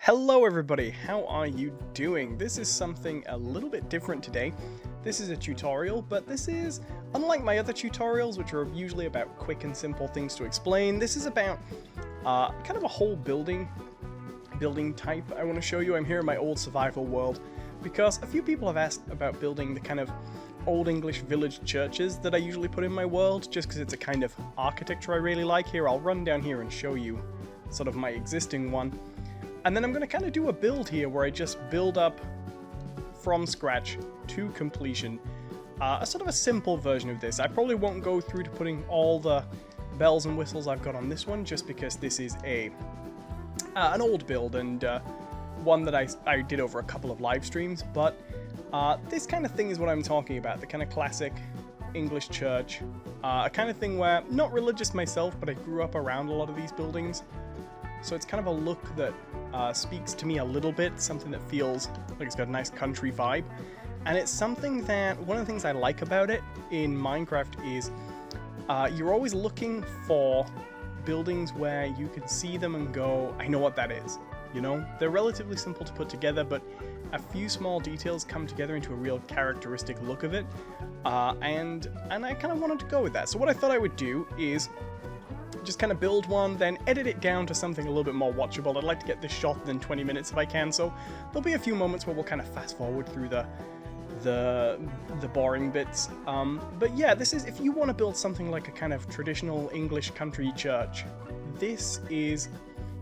Hello everybody, how are you doing? This is something a little bit different today. This is a tutorial, but this is, unlike my other tutorials, which are usually about quick and simple things to explain, this is about kind of a whole building type I want to show you. I'm here in my old survival world, because a few people have asked about building the kind of old English village churches that I usually put in my world, just because it's a kind of architecture I really like. Here, I'll run down here and show you sort of my existing one. And then I'm going to kind of do a build here where I just build up from scratch to completion. A sort of a simple version of this. I probably won't go through to putting all the bells and whistles I've got on this one, just because this is an old build and one that I did over a couple of live streams. But this kind of thing is what I'm talking about, the kind of classic English church. A kind of thing where, not religious myself, but I grew up around a lot of these buildings. So it's kind of a look that speaks to me a little bit, something that feels like it's got a nice country vibe. And it's something that, one of the things I like about it in Minecraft is you're always looking for buildings where you can see them and go, I know what that is. You know, they're relatively simple to put together, but a few small details come together into a real characteristic look of it. And I kind of wanted to go with that. So what I thought I would do is just kind of build one, then edit it down to something a little bit more watchable. I'd like to get this shot within 20 minutes if I can, so there'll be a few moments where we'll kind of fast forward through the boring bits. But yeah, this is, if you want to build something like a kind of traditional English country church, this is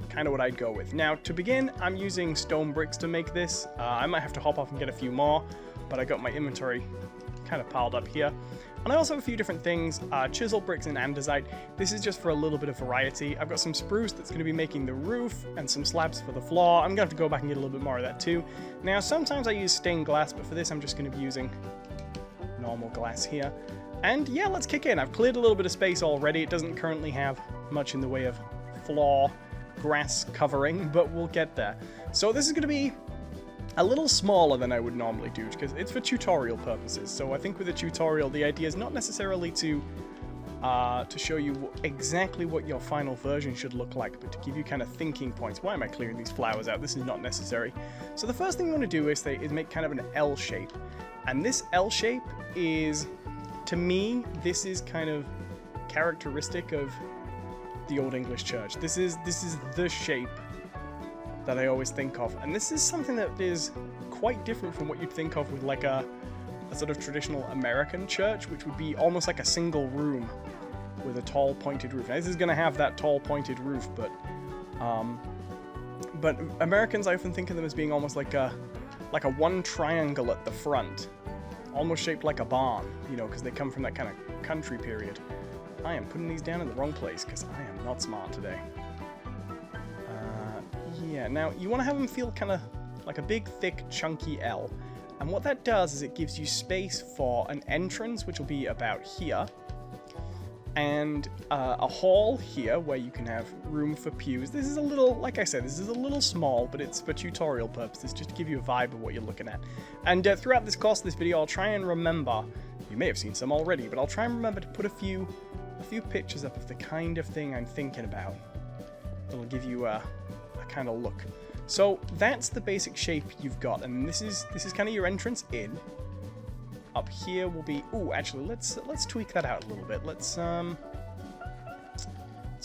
kind of what I'd go with. Now, to begin, I'm using stone bricks to make this. I might have to hop off and get a few more, but I got my inventory kind of piled up here. And I also have a few different things, chisel bricks and andesite. This is just for a little bit of variety. I've got some spruce that's going to be making the roof and some slabs for the floor. I'm going to have to go back and get a little bit more of that too. Now, sometimes I use stained glass, but for this I'm just going to be using normal glass here. And yeah, let's kick in. I've cleared a little bit of space already. It doesn't currently have much in the way of floor grass covering, but we'll get there. So this is going to be a little smaller than I would normally do, because it's for tutorial purposes. So I think with a tutorial, the idea is not necessarily to show you exactly what your final version should look like, but to give you kind of thinking points. Why am I clearing these flowers out? This is not necessary. So the first thing you want to do is make kind of an L shape. And this L shape is, to me, this is kind of characteristic of the Old English Church. This is the shape that I always think of, and this is something that is quite different from what you'd think of with like a sort of traditional American church, which would be almost like a single room with a tall pointed roof. Now, this is going to have that tall pointed roof, but Americans, I often think of them as being almost like a one triangle at the front, almost shaped like a barn, you know, because they come from that kind of country period. I am putting these down in the wrong place because I am not smart today. Yeah, now you want to have them feel kind of like a big, thick, chunky L. And what that does is it gives you space for an entrance, which will be about here, and a hall here where you can have room for pews. This is a little, like I said, this is a little small, but it's for tutorial purposes, just to give you a vibe of what you're looking at. And throughout this course of this video, I'll try and remember, you may have seen some already, but I'll try and remember to put a few pictures up of the kind of thing I'm thinking about. It'll give you a kind of look. So that's the basic shape you've got, and this is kind of your entrance in. Up here will be, ooh, actually let's tweak that out a little bit. Let's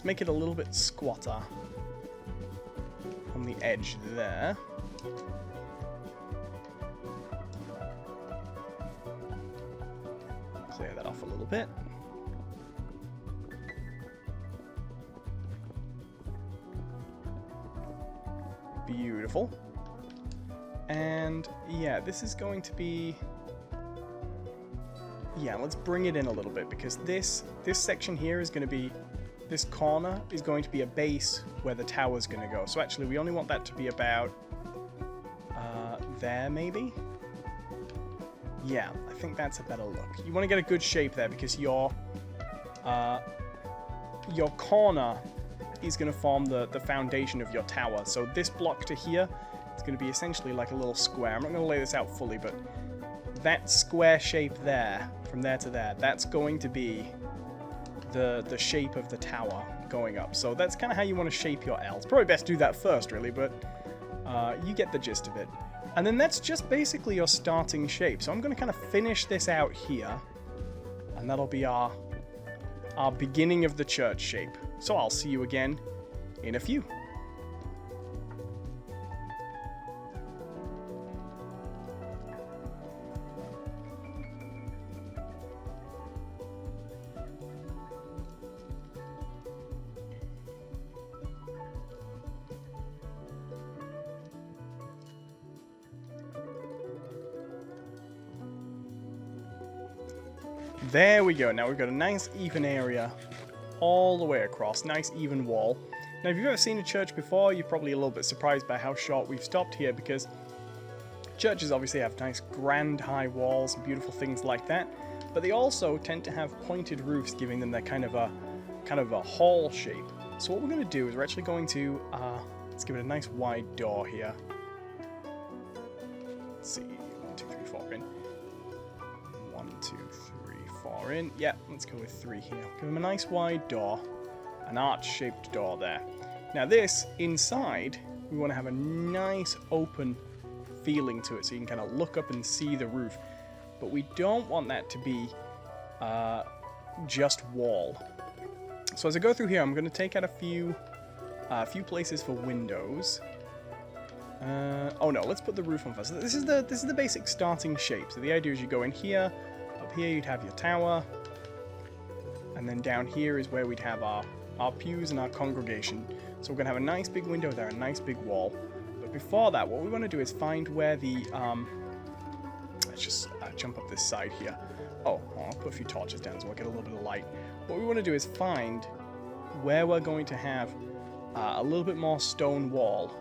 make it a little bit squatter on the edge there. Clear that off a little bit. Beautiful. And yeah, this is going to be, yeah, let's bring it in a little bit, because this section here is going to be, this corner is going to be a base where the tower's going to go. So actually we only want that to be about there maybe. Yeah, I think that's a better look. You want to get a good shape there, because your corner is going to form the foundation of your tower. So this block to here, it's going to be essentially like a little square. I'm not going to lay this out fully, but that square shape there, from there to there, that's going to be the shape of the tower going up. So that's kind of how you want to shape your L. It's probably best to do that first, really, but You get the gist of it. And then that's just basically your starting shape. So I'm going to kind of finish this out here. And that'll be our beginning of the church shape. So I'll see you again in a few. There we go. Now we've got a nice even area all the way across. Nice even wall. Now if you've ever seen a church before, you're probably a little bit surprised by how short we've stopped here, because churches obviously have nice grand high walls and beautiful things like that, but they also tend to have pointed roofs, giving them that kind of a hall shape. So what we're going to do is we're actually going to let's give it a nice wide door here. Let's see, 1, 2, 3, 4 in. 1, 2, 3, 4 in. Yeah, let's go with 3 here. Give them a nice wide door, an arch-shaped door there. Now this, inside, we want to have a nice open feeling to it, so you can kind of look up and see the roof. But we don't want that to be just wall. So as I go through here, I'm going to take out a few places for windows. Oh no, let's put the roof on first. So this is the basic starting shape. So the idea is you go in here, up here you'd have your tower, and then down here is where we'd have our pews and our congregation. So we're going to have a nice big window there, a nice big wall. But before that, what we want to do is find where the let's just jump up this side here. Oh, I'll put a few torches down so we'll get a little bit of light. What we want to do is find where we're going to have a little bit more stone wall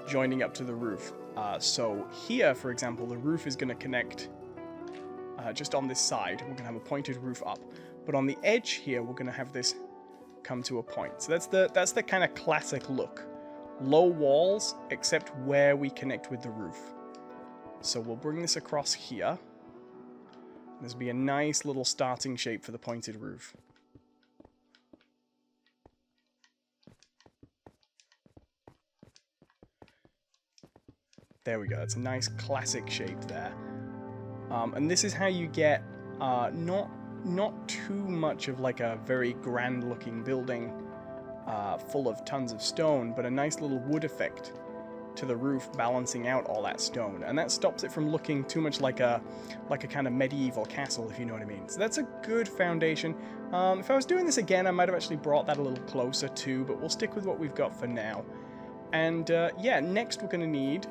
joining up to the roof. So here, for example, the roof is going to connect just on this side. We're going to have a pointed roof up. But on the edge here, we're going to have this come to a point. So that's the kind of classic look. Low walls, except where we connect with the roof. So we'll bring this across here. This will be a nice little starting shape for the pointed roof. There we go. That's a nice classic shape there. And this is how you get not too much of like a very grand looking building full of tons of stone, but a nice little wood effect to the roof balancing out all that stone. And that stops it from looking too much like a kind of medieval castle, if you know what I mean. So that's a good foundation. If I was doing this again, I might have actually brought that a little closer too, but we'll stick with what we've got for now. And yeah, next we're going to need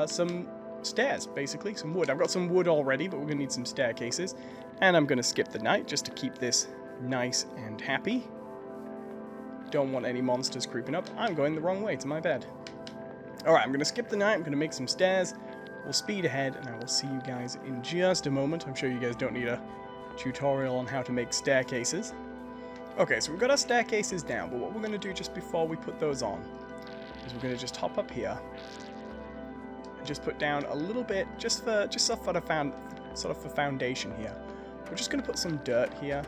some stairs, basically, some wood. I've got some wood already, but we're going to need some staircases. And I'm going to skip the night just to keep this nice and happy. Don't want any monsters creeping up. I'm going the wrong way to my bed. Alright, I'm going to skip the night. I'm going to make some stairs. We'll speed ahead, and I will see you guys in just a moment. I'm sure you guys don't need a tutorial on how to make staircases. Okay, so we've got our staircases down, but what we're going to do just before we put those on is we're going to just hop up here and just put down a little bit, just for foundation here. We're just going to put some dirt here.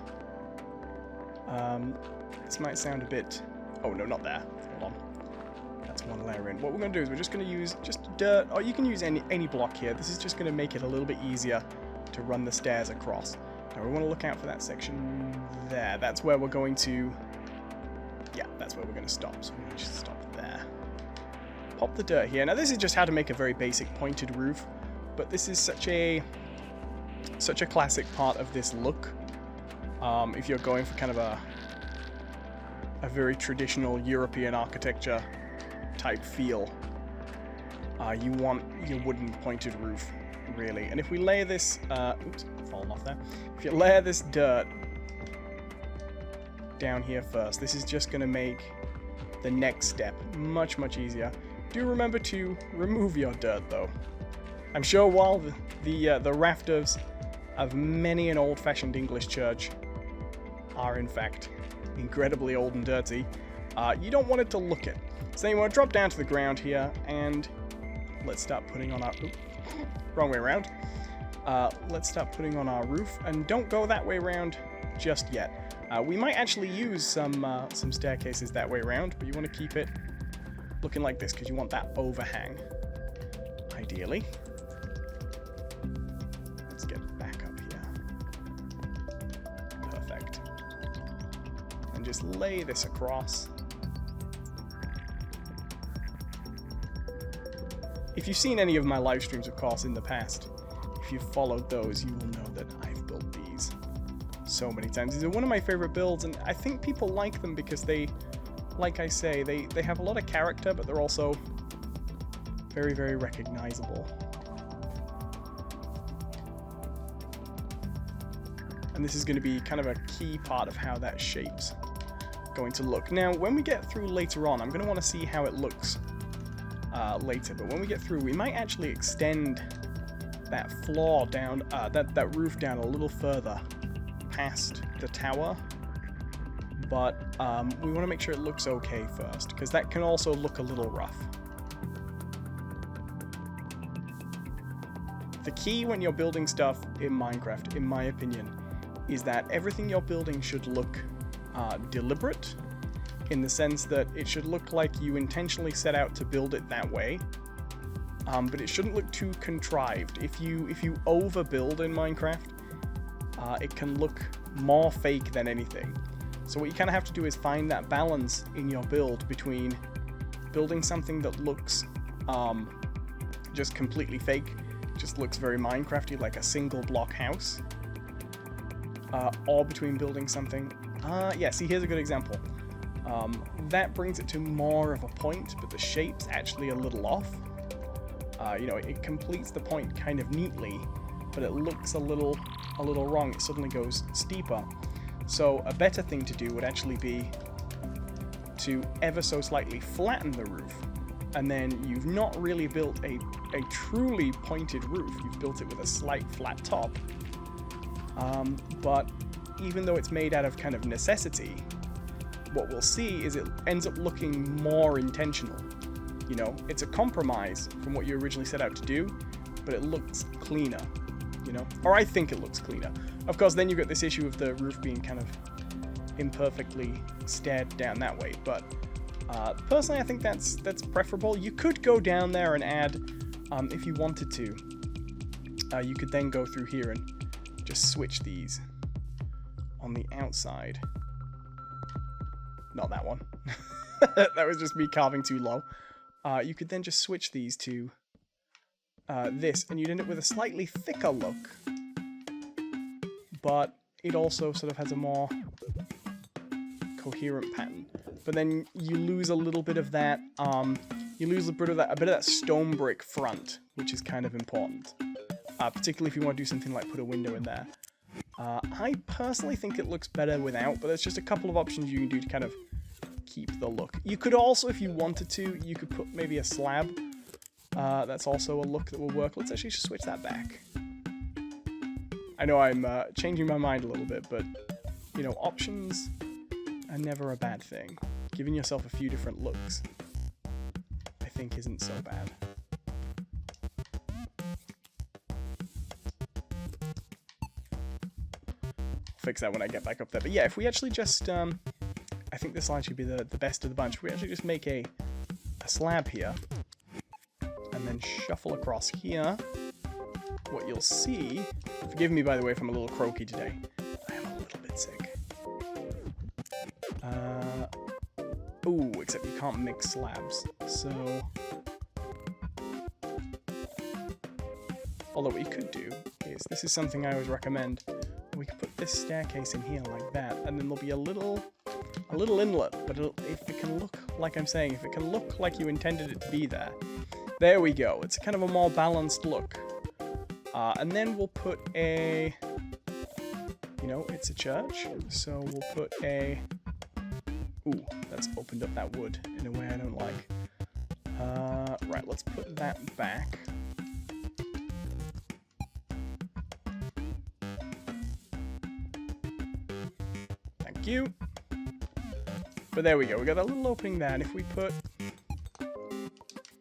This might sound a bit... Oh, no, not there. Hold on. That's one layer in. What we're going to do is we're just going to use just dirt, or you can use any block here. This is just going to make it a little bit easier to run the stairs across. Now we want to look out for that section there. That's where we're going to... Yeah, that's where we're going to stop. So we're going to just stop there. Pop the dirt here. Now this is just how to make a very basic pointed roof, but this is such a classic part of this look. If you're going for kind of a very traditional European architecture type feel, you want your wooden pointed roof, really. And if we layer this, oops, fallen off there. If you layer this dirt down here first, this is just going to make the next step much, much easier. Do remember to remove your dirt, though. I'm sure while the rafters of many an old-fashioned English church are, in fact, incredibly old and dirty, you don't want it to look it. So then you want to drop down to the ground here, and let's start putting on our... Oops, wrong way around. Let's start putting on our roof, and don't go that way around just yet. We might actually use some staircases that way around, but you want to keep it looking like this because you want that overhang, ideally. Let's get back up here. Perfect. And just lay this across. If you've seen any of my live streams, of course, in the past, if you've followed those, you will know that I've built these so many times. These are one of my favorite builds, and I think people like them because they, like I say, they have a lot of character, but they're also very, very recognizable. And this is going to be kind of a key part of how that shape's going to look. Now, when we get through later on, I'm going to want to see how it looks later, but when we get through, we might actually extend that floor down, that roof down a little further past the tower, but we want to make sure it looks okay first, because that can also look a little rough. The key when you're building stuff in Minecraft, in my opinion, is that everything you're building should look deliberate, in the sense that it should look like you intentionally set out to build it that way, but it shouldn't look too contrived. If you overbuild in Minecraft, it can look more fake than anything. So what you kind of have to do is find that balance in your build between building something that looks just completely fake, just looks very Minecrafty, like a single block house, or between building something, yeah, see, here's a good example. That brings it to more of a point, but the shape's actually a little off. You know, it completes the point kind of neatly, but it looks a little wrong. It suddenly goes steeper. So a better thing to do would actually be to ever so slightly flatten the roof, and then you've not really built a truly pointed roof. You've built it with a slight flat top. But even though it's made out of kind of necessity, what we'll see is it ends up looking more intentional. You know, it's a compromise from what you originally set out to do, but it looks cleaner, you know? Or I think it looks cleaner. Of course, then you've got this issue of the roof being kind of imperfectly stared down that way, but personally I think that's preferable. You could go down there and add, if you wanted to, you could then go through here and just switch these on the outside. Not that one. That was just me carving too low. You could then just switch these to this, and you'd end up with a slightly thicker look, but it also sort of has a more coherent pattern. But then you lose a little bit of that. You lose a bit of that stone brick front, which is kind of important, particularly if you want to do something like put a window in there. I personally think it looks better without, but there's just a couple of options you can do to kind of keep the look. You could also, if you wanted to, you could put maybe a slab. That's also a look that will work. Let's actually just switch that back. I know I'm changing my mind a little bit, but, you know, options are never a bad thing. Giving yourself a few different looks, I think, isn't so bad. Fix that when I get back up there. But yeah, if we actually just, I think this will actually be the best of the bunch. If we actually just make a slab here, and then shuffle across here, what you'll see, forgive me by the way if I'm a little croaky today, I am a little bit sick. Ooh, except you can't mix slabs, so... Although what you could do is, this is something I always recommend, we could put this staircase in here like that, and then there'll be a little inlet, but if it can look, like I'm saying, if it can look like you intended it to be there, there we go. It's kind of a more balanced look. And then we'll put a, you know, it's a church, so we'll put a, ooh, that's opened up that wood in a way I don't like. Right, let's put that back. Thank you. But there we go, we got a little opening there, and if we put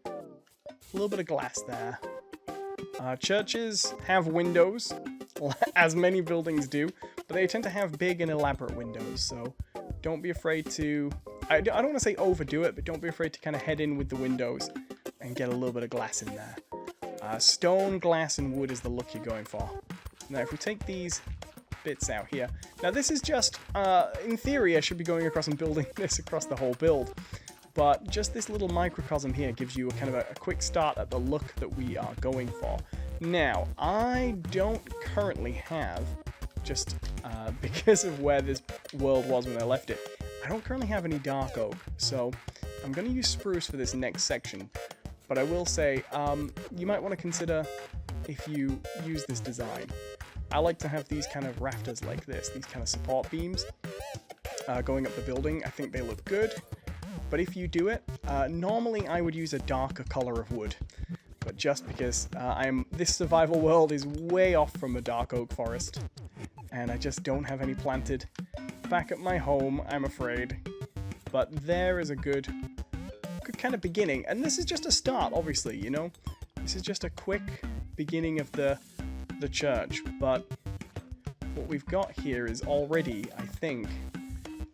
a little bit of glass there. Churches have windows, as many buildings do. but they tend to have big and elaborate windows, so don't be afraid to, I don't want to say overdo it, but don't be afraid to kind of head in with the windows and get a little bit of glass in there. Stone, glass, and wood is the look you're going for. Now, if we take these bits out here, now this is just, in theory, I should be going across and building this across the whole build, but just this little microcosm here gives you a kind of a quick start at the look that we are going for. Now, I don't currently have, just because of where this world was when I left it, I don't currently have any dark oak, so I'm going to use spruce for this next section. But I will say, you might want to consider if you use this design. I like to have these kind of rafters like this, these kind of support beams going up the building. I think they look good. But if you do it, normally I would use a darker color of wood. But just because this survival world is way off from a dark oak forest, and I just don't have any planted back at my home, I'm afraid. But there is a good kind of beginning, and this is just a start, obviously, you know, this is just a quick beginning of the church, but what we've got here is already, I think,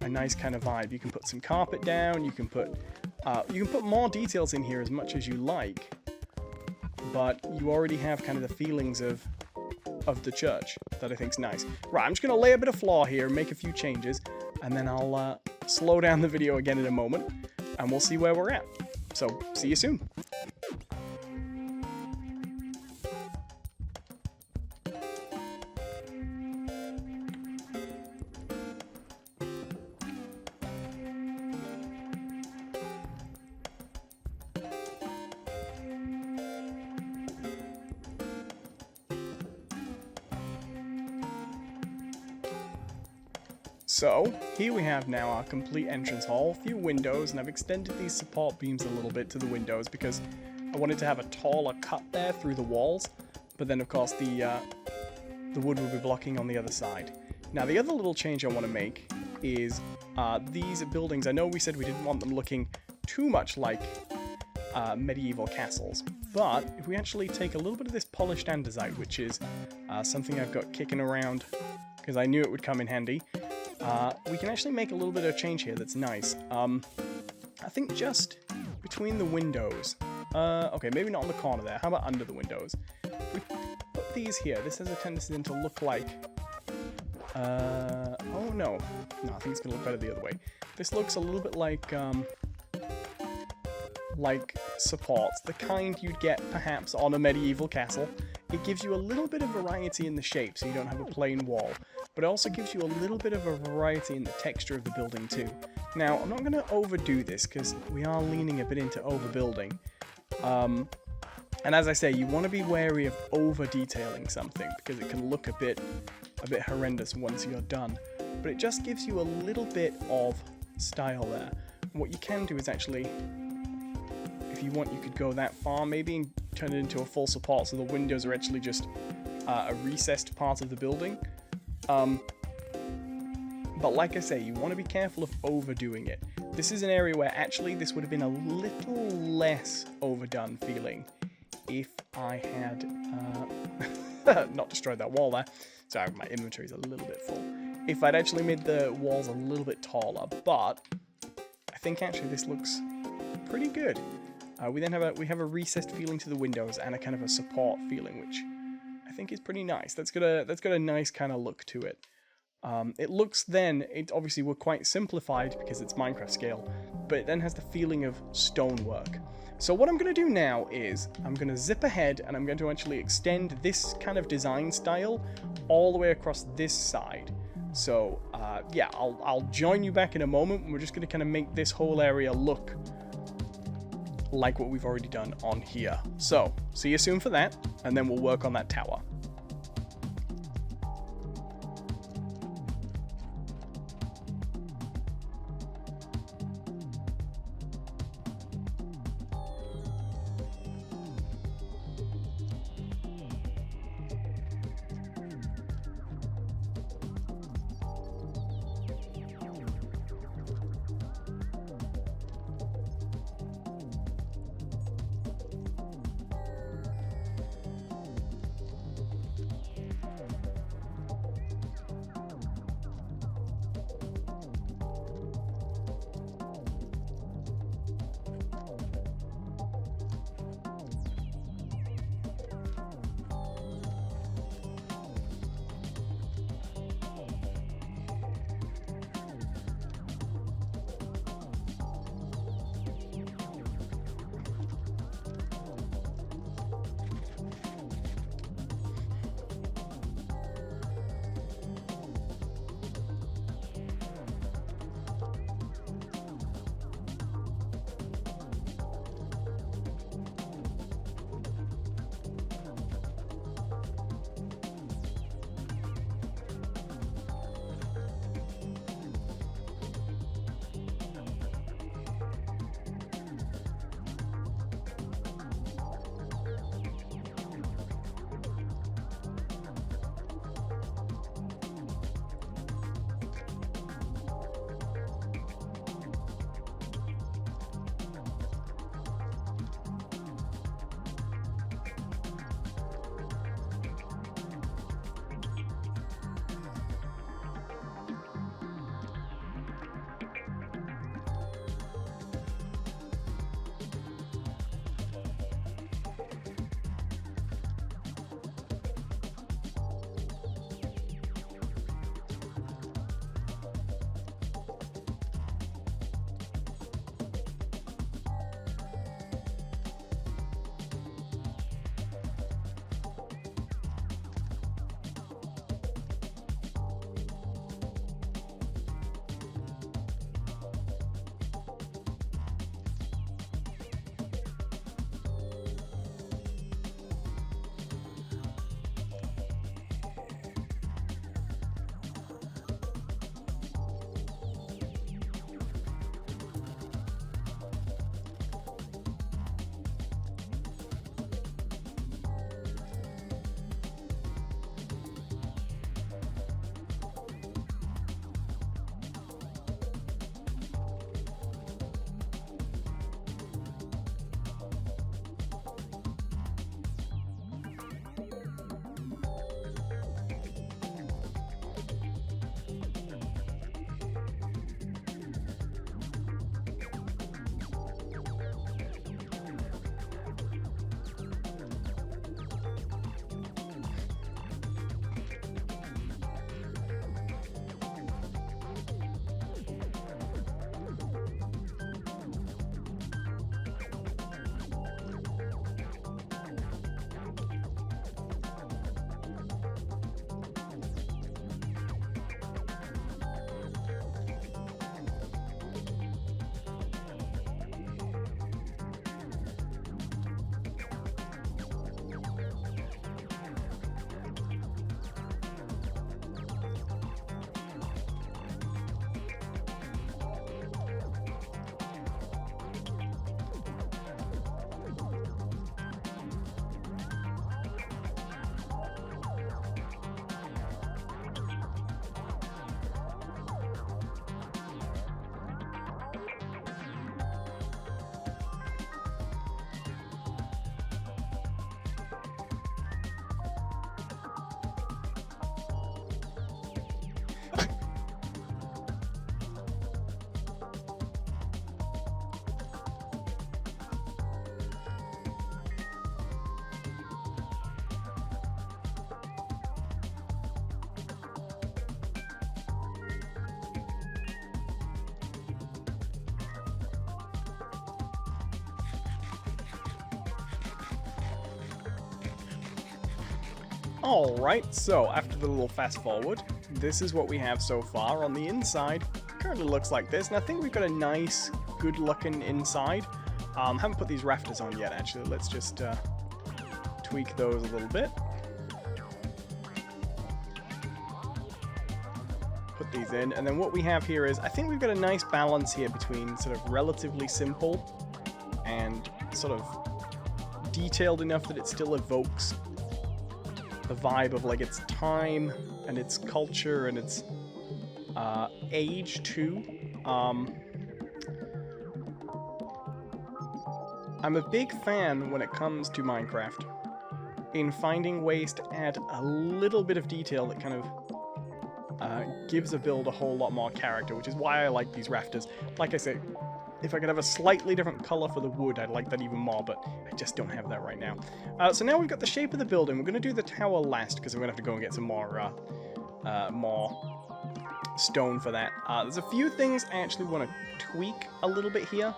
a nice kind of vibe. You can put some carpet down, you can put more details in here as much as you like, but you already have kind of the feelings of the church that I think is nice. Right, I'm just gonna lay a bit of floor here, make a few changes, and then I'll slow down the video again in a moment, and we'll see where we're at. So, see you soon. So, here we have now our complete entrance hall, a few windows, and I've extended these support beams a little bit to the windows because I wanted to have a taller cut there through the walls, but then of course the wood will be blocking on the other side. Now the other little change I want to make is these buildings. I know we said we didn't want them looking too much like medieval castles, but if we actually take a little bit of this polished andesite, which is something I've got kicking around because I knew it would come in handy, we can actually make a little bit of change here that's nice. I think just between the windows. Okay, maybe not on the corner there. How about under the windows? We put these here. This has a tendency then to look like... oh no. No, I think it's going to look better the other way. This looks a little bit like supports, the kind you'd get perhaps on a medieval castle. It gives you a little bit of variety in the shape, so you don't have a plain wall. But it also gives you a little bit of a variety in the texture of the building too. Now, I'm not going to overdo this because we are leaning a bit into overbuilding. And as I say, you want to be wary of over-detailing something because it can look a bit horrendous once you're done. But it just gives you a little bit of style there. And what you can do is actually, if you want, you could go that far maybe and turn it into a full support so the windows are actually just a recessed part of the building. But like I say, you want to be careful of overdoing it. This is an area where actually this would have been a little less overdone feeling if I had not destroyed that wall there. Sorry, my inventory is a little bit full. If I'd actually made the walls a little bit taller, but I think actually this looks pretty good. We have a recessed feeling to the windows and a kind of a support feeling, which I think is pretty nice. That's got a nice kind of look to it. It looks then, it obviously we're quite simplified because it's Minecraft scale, but it then has the feeling of stonework. So what I'm going to do now is I'm going to zip ahead and I'm going to actually extend this kind of design style all the way across this side. So yeah, I'll join you back in a moment. We're just going to kind of make this whole area look like what we've already done on here. So see you soon for that, and then we'll work on that tower. Alright, so after the little fast forward, this is what we have so far. On the inside, currently looks like this, and I think we've got a nice, good looking inside. Haven't put these rafters on yet, actually. Let's just tweak those a little bit. Put these in, and then what we have here is, I think we've got a nice balance here between sort of relatively simple and sort of detailed enough that it still evokes the vibe of like its time and its culture and its age too. I'm a big fan when it comes to Minecraft in finding ways to add a little bit of detail that kind of gives a build a whole lot more character, which is why I like these rafters. Like I say, if I could have a slightly different color for the wood, I'd like that even more, but I just don't have that right now. So now we've got the shape of the building. We're going to do the tower last, because we're going to have to go and get some more stone for that. There's a few things I actually want to tweak a little bit here,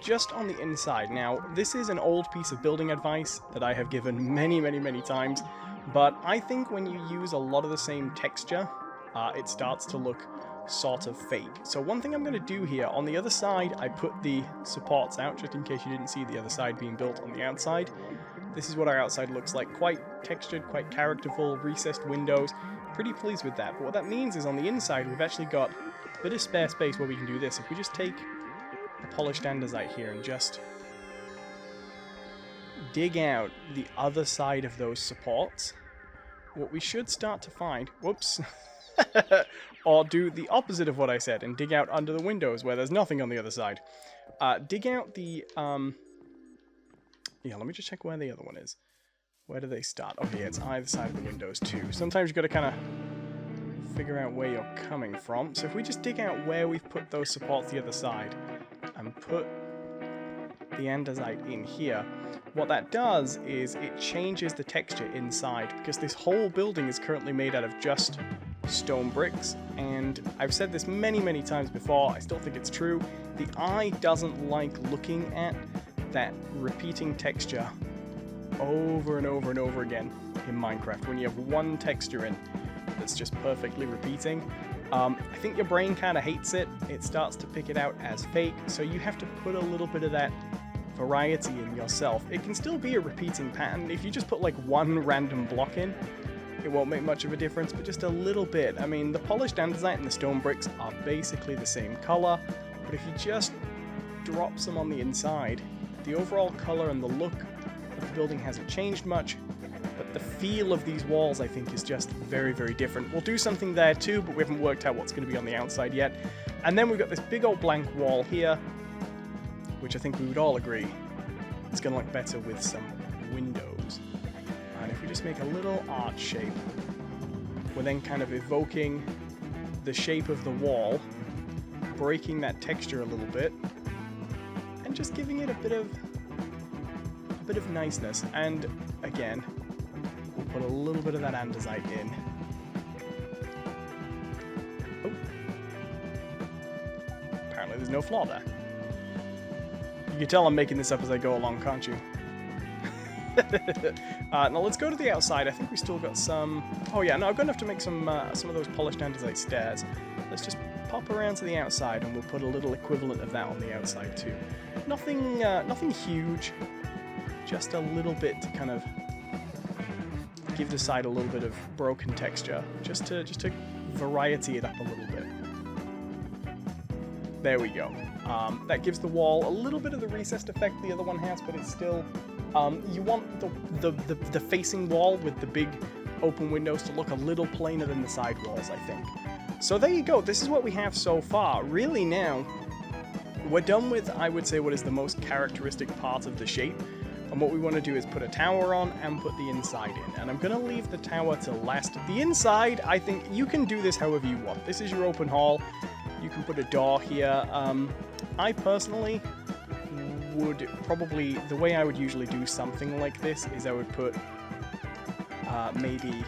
just on the inside. Now, this is an old piece of building advice that I have given many, many, many times, but I think when you use a lot of the same texture, it starts to look sort of fake. So one thing I'm going to do here, on the other side, I put the supports out, just in case you didn't see the other side being built on the outside. This is what our outside looks like, quite textured, quite characterful, recessed windows. Pretty pleased with that, but what that means is on the inside, we've actually got a bit of spare space where we can do this. If we just take the polished andesite here and just dig out the other side of those supports, what we should start to find, whoops, or do the opposite of what I said and dig out under the windows where there's nothing on the other side. Dig out the, yeah, let me just check where the other one is. Where do they start? Okay, it's either side of the windows too. Sometimes you've got to kind of figure out where you're coming from. So if we just dig out where we've put those supports the other side and put the andesite in here, what that does is it changes the texture inside, because this whole building is currently made out of just stone bricks, and I've said this many, many times before, I still think it's true. The eye doesn't like looking at that repeating texture over and over and over again in Minecraft. When you have one texture in that's just perfectly repeating, I think your brain kind of hates it. It starts to pick it out as fake, so you have to put a little bit of that variety in yourself. It can still be a repeating pattern. If you just put like one random block in, it won't make much of a difference, but just a little bit. I mean, the polished andesite and the stone bricks are basically the same color, but if you just drop some on the inside, the overall color and the look of the building hasn't changed much, but the feel of these walls, I think, is just very, very different. We'll do something there too, but we haven't worked out what's going to be on the outside yet. And then we've got this big old blank wall here, which I think we would all agree is going to look better with some windows. And if we just make a little arch shape, we're then kind of evoking the shape of the wall, breaking that texture a little bit, and just giving it a bit of niceness. And again, we'll put a little bit of that andesite in. Oh. Apparently there's no floor there. You can tell I'm making this up as I go along, can't you? Now let's go to the outside. I think we still got some... Oh yeah, no, I've got enough to make some of those polished andesite stairs. Let's just pop around to the outside and we'll put a little equivalent of that on the outside too. Nothing huge, just a little bit to kind of give the side a little bit of broken texture, just to variety it up a little bit. There we go. That gives the wall a little bit of the recessed effect the other one has, but it's still... you want the facing wall with the big open windows to look a little plainer than the side walls, I think. So there you go. This is what we have so far. Really now, we're done with, I would say, what is the most characteristic part of the shape. And what we want to do is put a tower on and put the inside in. And I'm going to leave the tower to last. The inside, I think you can do this however you want. This is your open hall. You can put a door here. I personally would probably, the way I would usually do something like this is I would put maybe,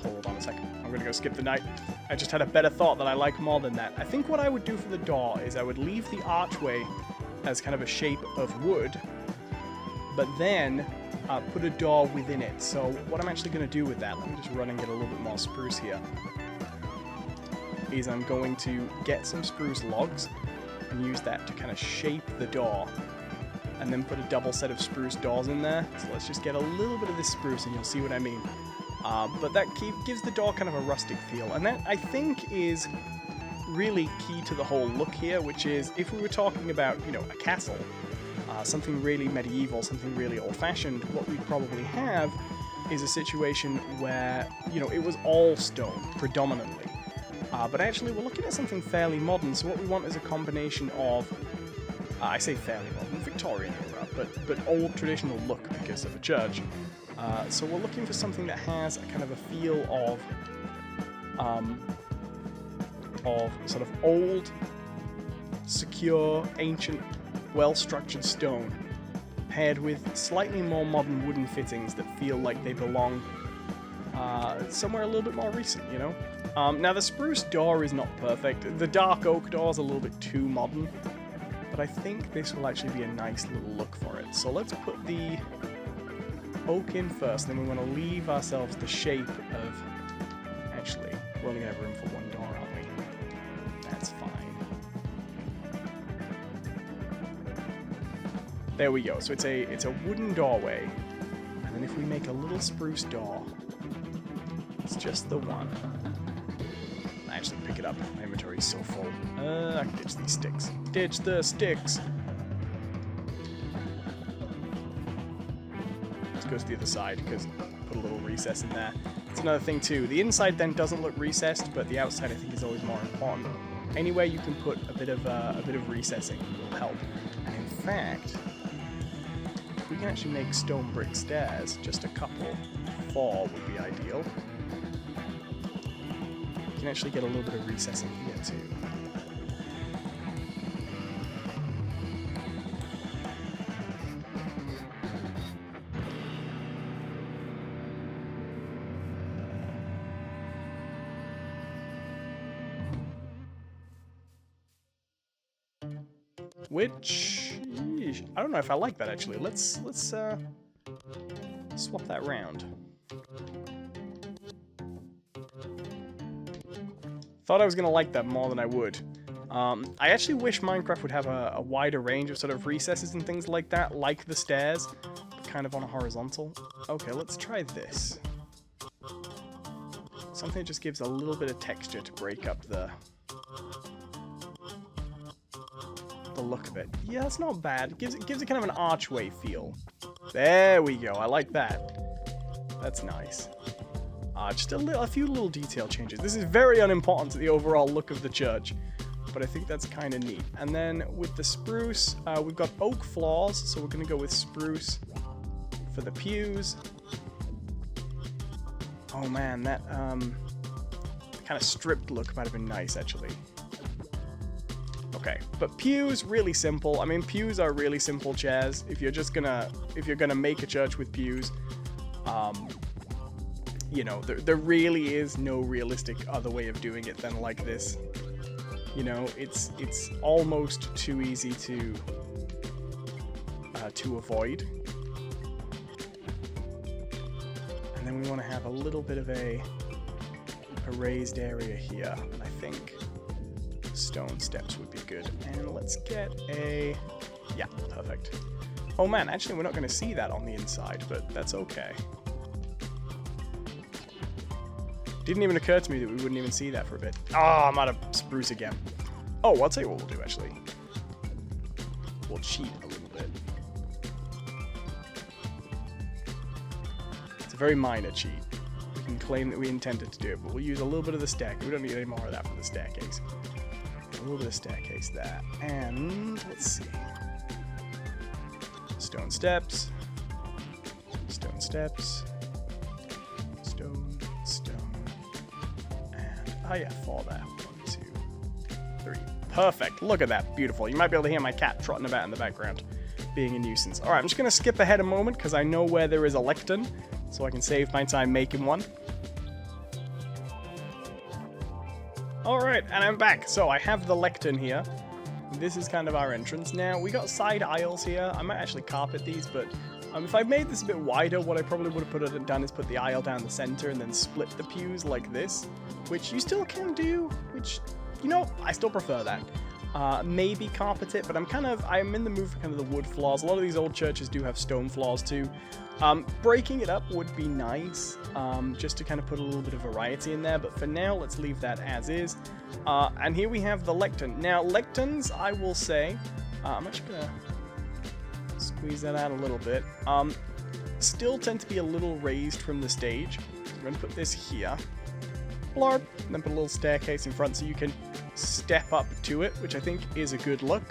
hold on a second, I'm going to go skip the night. I just had a better thought that I like more than that. I think what I would do for the door is I would leave the archway as kind of a shape of wood, but then put a door within it. So what I'm actually going to do with that, let me just run and get a little bit more spruce here, is I'm going to get some spruce logs and use that to kind of shape the door, and then put a double set of spruce doors in there. So let's just get a little bit of this spruce and you'll see what I mean. But that gives the door kind of a rustic feel, and that I think is really key to the whole look here, which is if we were talking about, you know, a castle, something really medieval, something really old-fashioned, what we'd probably have is a situation where, you know, it was all stone, predominantly. But actually we're looking at something fairly modern, so what we want is a combination of, I say fairly modern, Victorian era, but old traditional look because of a church. So we're looking for something that has a kind of a feel of sort of old, secure, ancient, well-structured stone, paired with slightly more modern wooden fittings that feel like they belong somewhere a little bit more recent, you know? Now, the spruce door is not perfect. The dark oak door is a little bit too modern, but I think this will actually be a nice little look for it. So let's put the oak in first, then we want to leave ourselves the shape of... Actually, we're only going to have room for one door, aren't we? That's fine. There we go. So it's a wooden doorway, and then if we make a little spruce door, it's just the one. I actually pick it up. My inventory is so full. I can ditch these sticks. Ditch the sticks! Let's go to the other side, because put a little recess in there. It's another thing too. The inside then doesn't look recessed, but the outside I think is always more important. Anywhere you can put a bit of recessing will help. And in fact, if we can actually make stone brick stairs, just a couple, 4 would be ideal. You can actually get a little bit of recessing here too. Which, I don't know if I like that actually. Let's swap that round. Thought I was gonna like that more than I would. I actually wish Minecraft would have a wider range of sort of recesses and things like that, like the stairs, but kind of on a horizontal. Okay, let's try this. Something that just gives a little bit of texture to break up the look of it. Yeah, it's not bad. It gives it kind of an archway feel. There we go. I like that. That's nice. Just a few little detail changes. This is very unimportant to the overall look of the church, but I think that's kind of neat. And then with the spruce, we've got oak floors, so we're going to go with spruce for the pews. Oh man, that kind of stripped look might have been nice actually. Okay, but pews, really simple. I mean, pews are really simple chairs. If you're gonna make a church with pews, you know, there really is no realistic other way of doing it than like this. You know, it's almost too easy to avoid. And then we want to have a little bit of a raised area here, and I think stone steps would be good. And let's get a... yeah, perfect. Oh man, actually we're not going to see that on the inside, but that's okay. Didn't even occur to me that we wouldn't even see that for a bit. Oh, I'm out of spruce again. Oh, I'll tell you what we'll do actually. We'll cheat a little bit. It's a very minor cheat. We can claim that we intended to do it, but we'll use a little bit of the staircase. We don't need any more of that for the staircase. A little bit of staircase there. And let's see. Stone steps. Stone steps. Stone. And, oh yeah, 4 there. 1, 2, 3. Perfect. Look at that. Beautiful. You might be able to hear my cat trotting about in the background, being a nuisance. Alright, I'm just going to skip ahead a moment because I know where there is a lectern, so I can save my time making one. Alright, and I'm back. So I have the lectern here. this is kind of our entrance. Now, we got side aisles here. I might actually carpet these, but if I've made this a bit wider, what I probably would have done is put the aisle down the center and then split the pews like this, which you still can do, which, you know, I still prefer that. Maybe carpet it, but I'm in the mood for kind of the wood floors. A lot of these old churches do have stone floors too. Breaking it up would be nice, just to kind of put a little bit of variety in there, but for now, let's leave that as is. And here we have the lectern. Now, lecterns, I will say, I'm actually gonna squeeze that out a little bit, still tend to be a little raised from the stage. So I'm gonna put this here, blarb, and then put a little staircase in front so you can step up to it, which I think is a good look.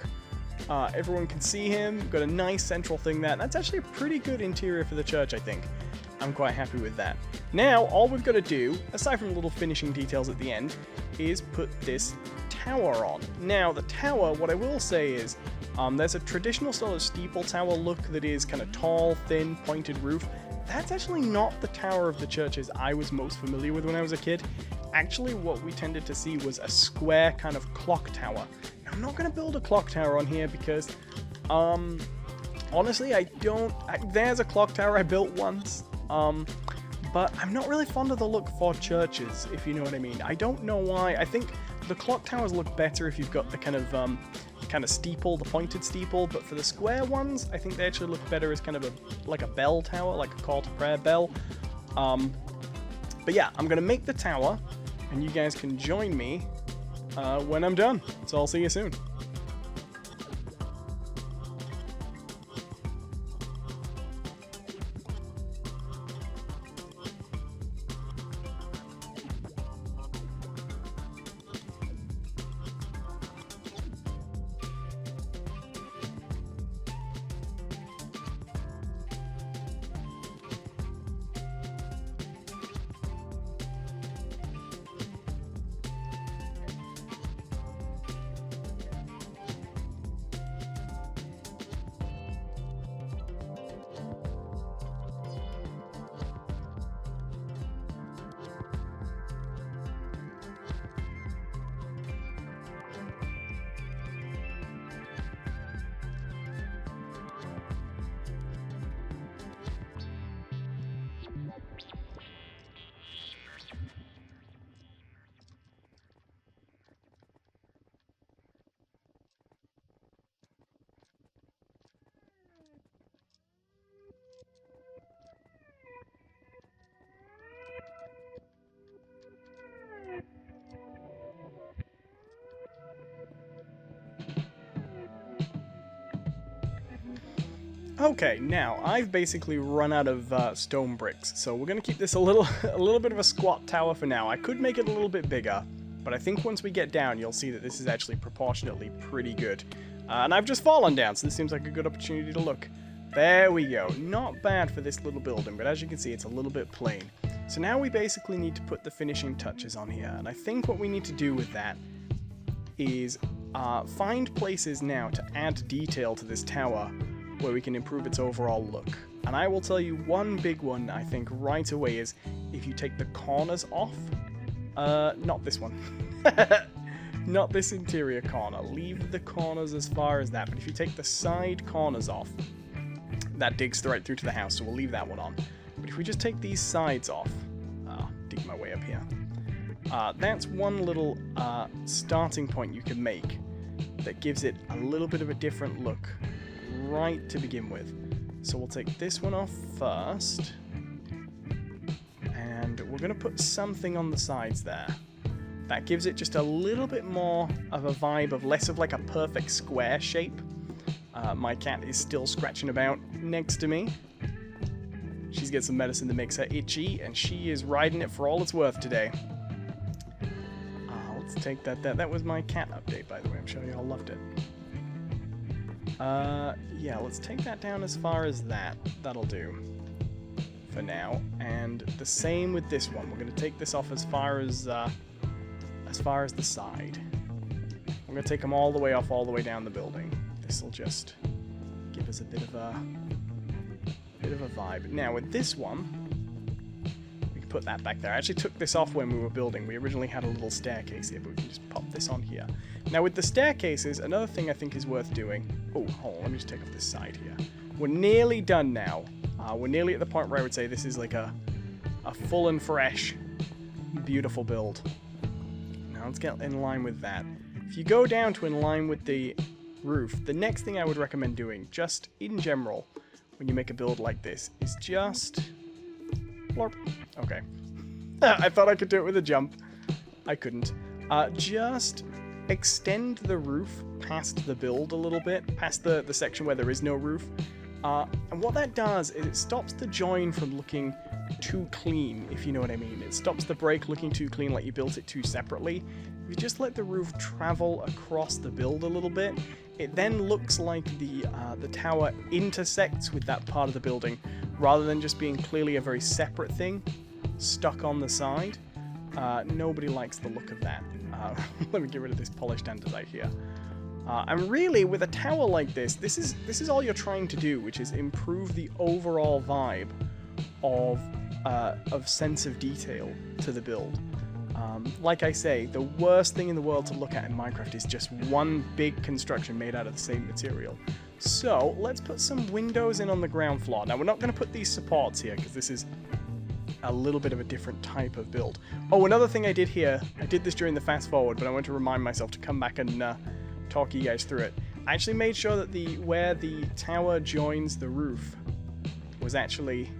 Everyone can see him. We've got a nice central thing there. That's actually a pretty good interior for the church, I think. I'm quite happy with that. Now, all we've got to do, aside from little finishing details at the end, is put this tower on. Now, the tower, what I will say is, there's a traditional sort of steeple tower look that is kind of tall, thin, pointed roof. That's actually not the tower of the churches I was most familiar with when I was a kid. Actually, what we tended to see was a square kind of clock tower. Now, I'm not going to build a clock tower on here because, honestly, there's a clock tower I built once, but I'm not really fond of the look for churches, if you know what I mean. I don't know why. I think the clock towers look better if you've got the kind of steeple, the pointed steeple, but for the square ones, I think they actually look better as kind of like a bell tower, like a call to prayer bell. But yeah, I'm going to make the tower, and you guys can join me when I'm done. So I'll see you soon. Okay, now I've basically run out of stone bricks, so we're gonna keep this a little bit of a squat tower for now. I could make it a little bit bigger, but I think once we get down, you'll see that this is actually proportionately pretty good. And I've just fallen down, so this seems like a good opportunity to look. There we go. Not bad for this little building, but as you can see, it's a little bit plain. So now we basically need to put the finishing touches on here, and I think what we need to do with that is find places now to add detail to this tower where we can improve its overall look. And I will tell you one big one, I think, right away is if you take the corners off. Not this one. Not this interior corner. Leave the corners as far as that. But if you take the side corners off, that digs right through to the house, so we'll leave that one on. But if we just take these sides off, dig my way up here. That's one little starting point you can make that gives it a little bit of a different look right to begin with. So we'll take this one off first, and we're going to put something on the sides there. That gives it just a little bit more of a vibe of less of like a perfect square shape. My cat is still scratching about next to me. She's got some medicine that makes her itchy, and she is riding it for all it's worth today. Let's take that. That was my cat update, by the way. I'm sure you all loved it. Yeah, let's take that down as far as that. That'll do for now. And the same with this one. We're going to take this off as far as the side. We're going to take them all the way off, all the way down the building. This will just give us a bit of a vibe. Now with this one, we can put that back there. I actually took this off when we were building. We originally had a little staircase here, but we can just pop this on here. Now with the staircases, another thing I think is worth doing... Oh, hold on, let me just take off this side here. We're nearly done now. We're nearly at the point where I would say this is like a full and fresh, beautiful build. Now let's get in line with that. If you go down to in line with the roof, the next thing I would recommend doing, just in general, when you make a build like this, is just... Blorp. Okay. I thought I could do it with a jump. I couldn't. Just extend the roof past the build a little bit, past the section where there is no roof. And what that does is it stops the join from looking too clean, if you know what I mean. It stops the break looking too clean, like you built it too separately. If you just let the roof travel across the build a little bit, it then looks like the tower intersects with that part of the building, rather than just being clearly a very separate thing stuck on the side. Nobody likes the look of that. Let me get rid of this polished andesite here. And really, with a tower like this is all you're trying to do, which is improve the overall vibe of sense of detail to the build. Like I say, the worst thing in the world to look at in Minecraft is just one big construction made out of the same material. So let's put some windows in on the ground floor. Now we're not going to put these supports here because this is a little bit of a different type of build. Oh, another thing I did here, I did this during the fast forward, but I want to remind myself to come back and talk you guys through it. I actually made sure that where the tower joins the roof was actually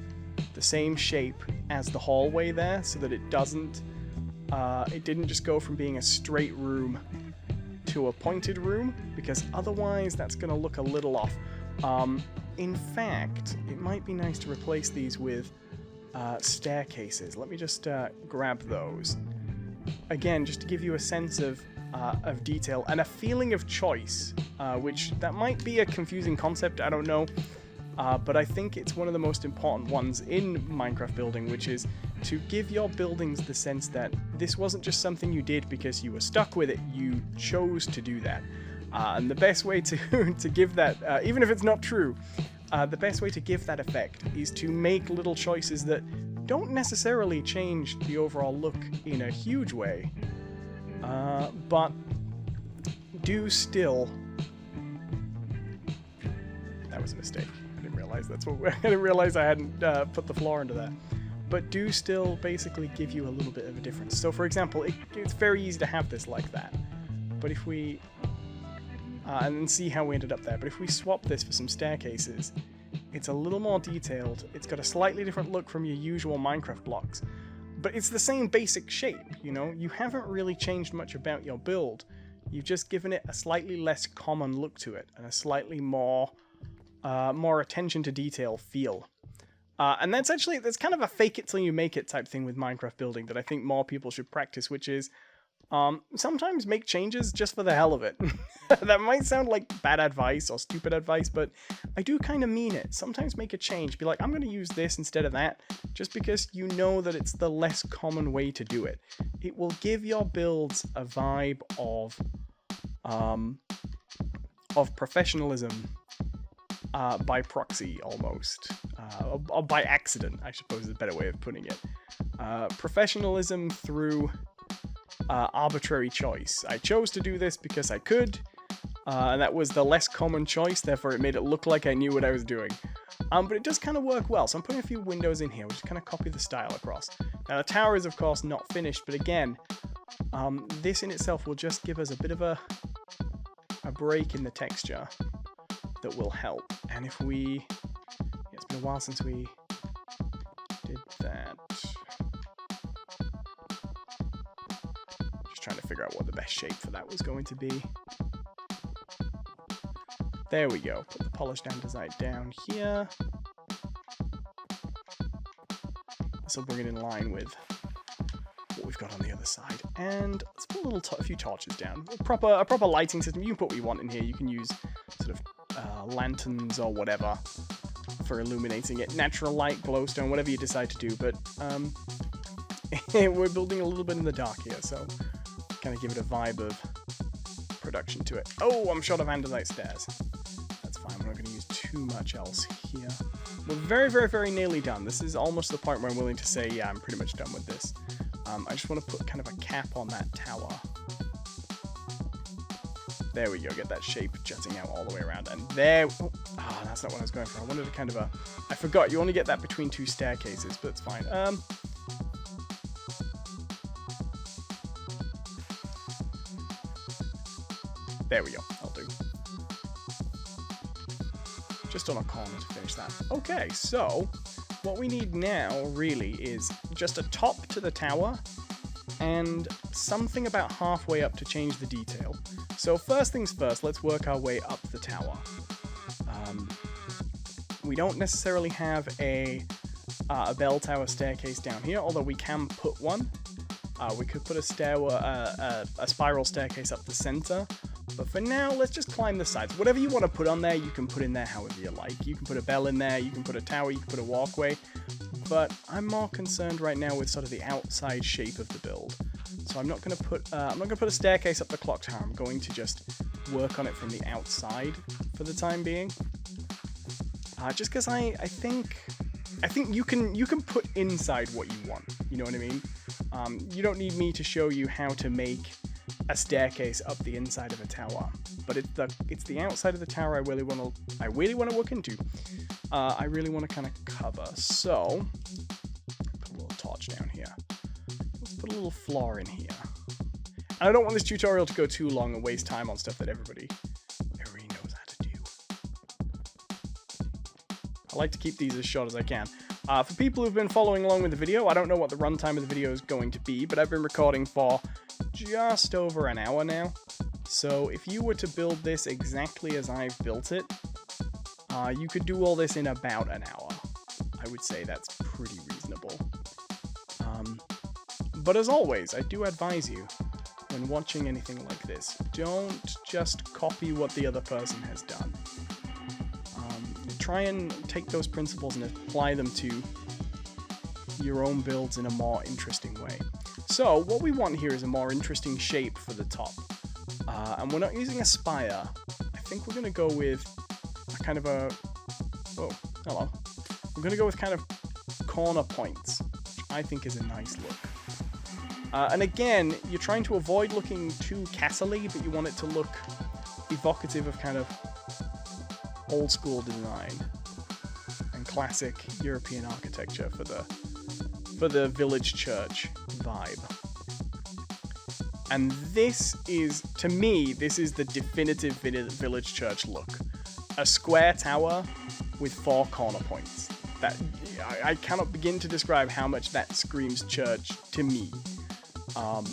the same shape as the hallway there, so that it didn't just go from being a straight room to a pointed room, because otherwise that's going to look a little off. In fact, it might be nice to replace these with staircases. Let me just grab those. Again, just to give you a sense of detail and a feeling of choice, which that might be a confusing concept, I don't know, but I think it's one of the most important ones in Minecraft building, which is to give your buildings the sense that this wasn't just something you did because you were stuck with it, you chose to do that. And the best way to give that, even if it's not true, the best way to give that effect is to make little choices that don't necessarily change the overall look in a huge way, but do still... That was a mistake. I didn't realize I didn't realize I hadn't put the floor into that. But do still basically give you a little bit of a difference. So for example, it's very easy to have this like that. But if we... and then see how we ended up there. But if we swap this for some staircases, it's a little more detailed. It's got a slightly different look from your usual Minecraft blocks. But it's the same basic shape, you know? You haven't really changed much about your build. You've just given it a slightly less common look to it, and a slightly more attention to detail feel. And that's kind of a fake it till you make it type thing with Minecraft building that I think more people should practice, which is sometimes make changes just for the hell of it. That might sound like bad advice or stupid advice, but I do kind of mean it. Sometimes make a change. Be like, I'm going to use this instead of that, just because you know that it's the less common way to do it. It will give your builds a vibe of professionalism by proxy, almost. Or by accident, I suppose is a better way of putting it. Professionalism through arbitrary choice. I chose to do this because I could, and that was the less common choice, therefore it made it look like I knew what I was doing. But it does kind of work well, so I'm putting a few windows in here. We'll just kind of copy the style across. Now the tower is of course not finished, but again, this in itself will just give us a bit of a break in the texture that will help. And if we... It's been a while since we did that. Just trying to figure out what the best shape for that was going to be. There we go. Put the polished andesite down here. This will bring it in line with what we've got on the other side. And let's put a few torches down. A proper lighting system. You can put what you want in here. You can use sort of lanterns or whatever for illuminating it. Natural light, glowstone, whatever you decide to do. But we're building a little bit in the dark here, so kind of give it a vibe of production to it. Oh, I'm short of andesite stairs. That's fine. We're not going to use too too much else here. We're very, very, very nearly done. This is almost the point where I'm willing to say, yeah, I'm pretty much done with this. I just want to put kind of a cap on that tower. There we go, get that shape jutting out all the way around. And there, oh, that's not what I was going for. I wanted a kind of a, I forgot, you only get that between two staircases, but it's fine. There we go, I'll do. Just on a corner to finish that. Okay, so what we need now really is just a top to the tower and something about halfway up to change the detail. So first things first, let's work our way up the tower. We don't necessarily have a bell tower staircase down here, although we can put one. We could put a spiral staircase up the center. But for now, let's just climb the sides. Whatever you want to put on there, you can put in there however you like. You can put a bell in there, you can put a tower, you can put a walkway. But I'm more concerned right now with sort of the outside shape of the build. So I'm not going to put a staircase up the clock tower. I'm going to just work on it from the outside for the time being. Just because I think you can put inside what you want. You know what I mean? You don't need me to show you how to make a staircase up the inside of a tower, but it's the outside of the tower I really want to look into. I really want to kind of cover. So put a little torch down here. Let's put a little floor in here. And I don't want this tutorial to go too long and waste time on stuff that everybody already knows how to do. I like to keep these as short as I can. For people who've been following along with the video, I don't know what the runtime of the video is going to be, but I've been recording for just over an hour now. So if you were to build this exactly as I've built it, you could do all this in about an hour. I would say that's pretty reasonable. But as always, I do advise you, when watching anything like this, don't just copy what the other person has done. Try and take those principles and apply them to your own builds in a more interesting way. So what we want here is a more interesting shape for the top. And we're not using a spire. I think we're going to go with a kind of a... Oh, hello. We're going to go with kind of corner points, which I think is a nice look. And again, you're trying to avoid looking too castle-y, but you want it to look evocative of kind of old school design and classic European architecture for the village church vibe. And this is, to me, this is the definitive village church look. A square tower with 4 corner points. That I cannot begin to describe how much that screams church to me.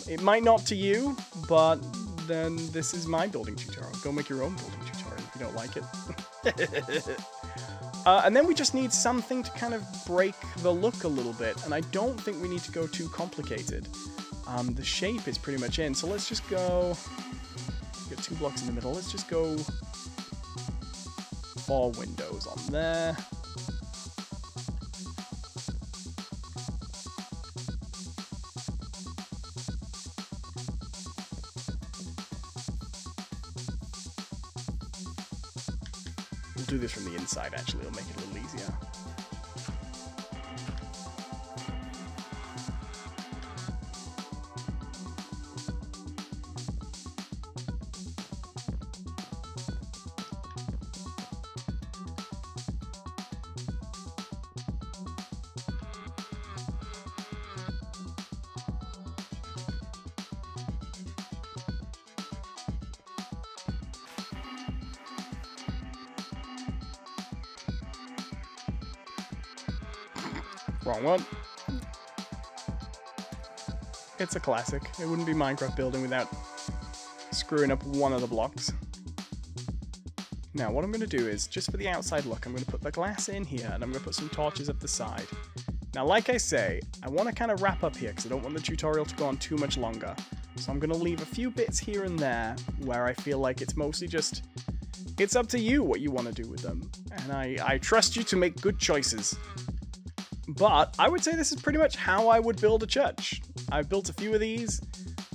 It might not to you, but then this is my building tutorial. Go make your own building tutorial if you don't like it. And then we just need something to kind of break the look a little bit, and I don't think we need to go too complicated. The shape is pretty much in, so let's just go... We've got 2 blocks in the middle. Let's just go 4 windows on there. We'll do this from the inside, actually. It'll make it a little easier. Wrong one. It's a classic. It wouldn't be Minecraft building without screwing up one of the blocks. Now, what I'm going to do is, just for the outside look, I'm going to put the glass in here, and I'm going to put some torches up the side. Now, like I say, I want to kind of wrap up here, because I don't want the tutorial to go on too much longer. So I'm going to leave a few bits here and there, where I feel like it's mostly just... It's up to you what you want to do with them. And I trust you to make good choices. But I would say this is pretty much how I would build a church. I've built a few of these.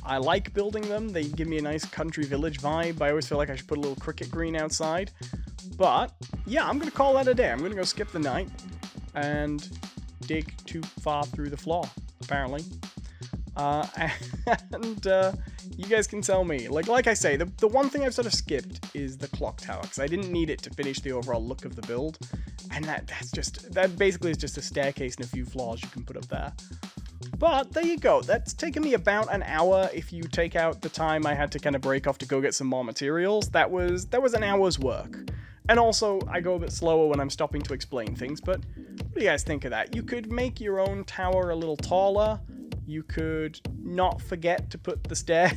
I like building them. They give me a nice country village vibe. I always feel like I should put a little cricket green outside. But, yeah, I'm going to call that a day. I'm going to go skip the night and dig too far through the floor, apparently. And you guys can tell me. Like I say, the one thing I've sort of skipped is the clock tower, because I didn't need it to finish the overall look of the build. And that basically is just a staircase and a few floors you can put up there. But there you go. That's taken me about an hour if you take out the time I had to kind of break off to go get some more materials. That was an hour's work. And also, I go a bit slower when I'm stopping to explain things, but what do you guys think of that? You could make your own tower a little taller. You could not forget to put the stair...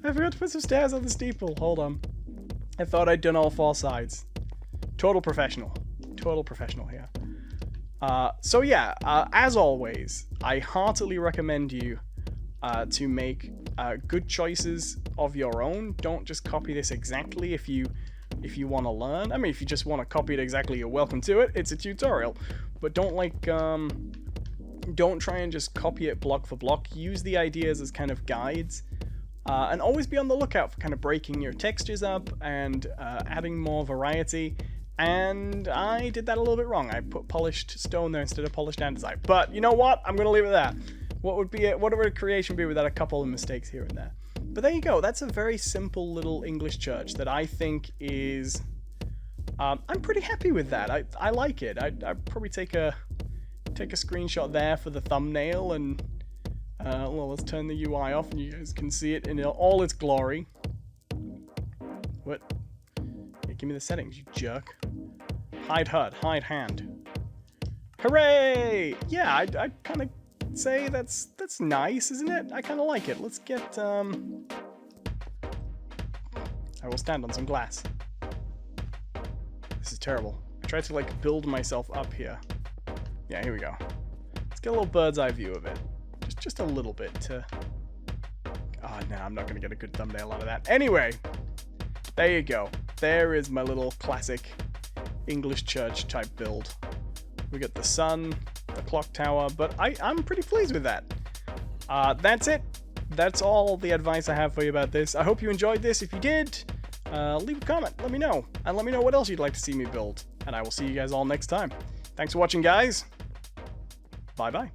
I forgot to put some stairs on the steeple. Hold on. I thought I'd done all 4 sides. Total professional. Total professional here. So yeah, as always, I heartily recommend you to make good choices of your own. Don't just copy this exactly if you want to learn. I mean, if you just want to copy it exactly, you're welcome to it. It's a tutorial. But don't try and just copy it block for block. Use the ideas as kind of guides. And always be on the lookout for kind of breaking your textures up and adding more variety. And I did that a little bit wrong. I put polished stone there instead of polished andesite. But you know what? I'm going to leave it at that. What would a creation be without a couple of mistakes here and there? But there you go. That's a very simple little English church that I think is... I'm pretty happy with that. I like it. I'd probably take a screenshot there for the thumbnail, and well, let's turn the UI off and you guys can see it in all its glory. What? Yeah, give me the settings, you jerk. Hide HUD, hide hand. Hooray! Yeah, I'd kind of say that's nice, isn't it? I kind of like it. Let's get I will stand on some glass. This is terrible. I tried to like build myself up here. Yeah, here we go. Let's get a little bird's eye view of it. Just a little bit to... Oh, no, I'm not going to get a good thumbnail out of that. Anyway, there you go. There is my little classic English church type build. We got the sun, the clock tower, but I'm pretty pleased with that. That's it. That's all the advice I have for you about this. I hope you enjoyed this. If you did, leave a comment. Let me know. And let me know what else you'd like to see me build. And I will see you guys all next time. Thanks for watching, guys. Bye-bye.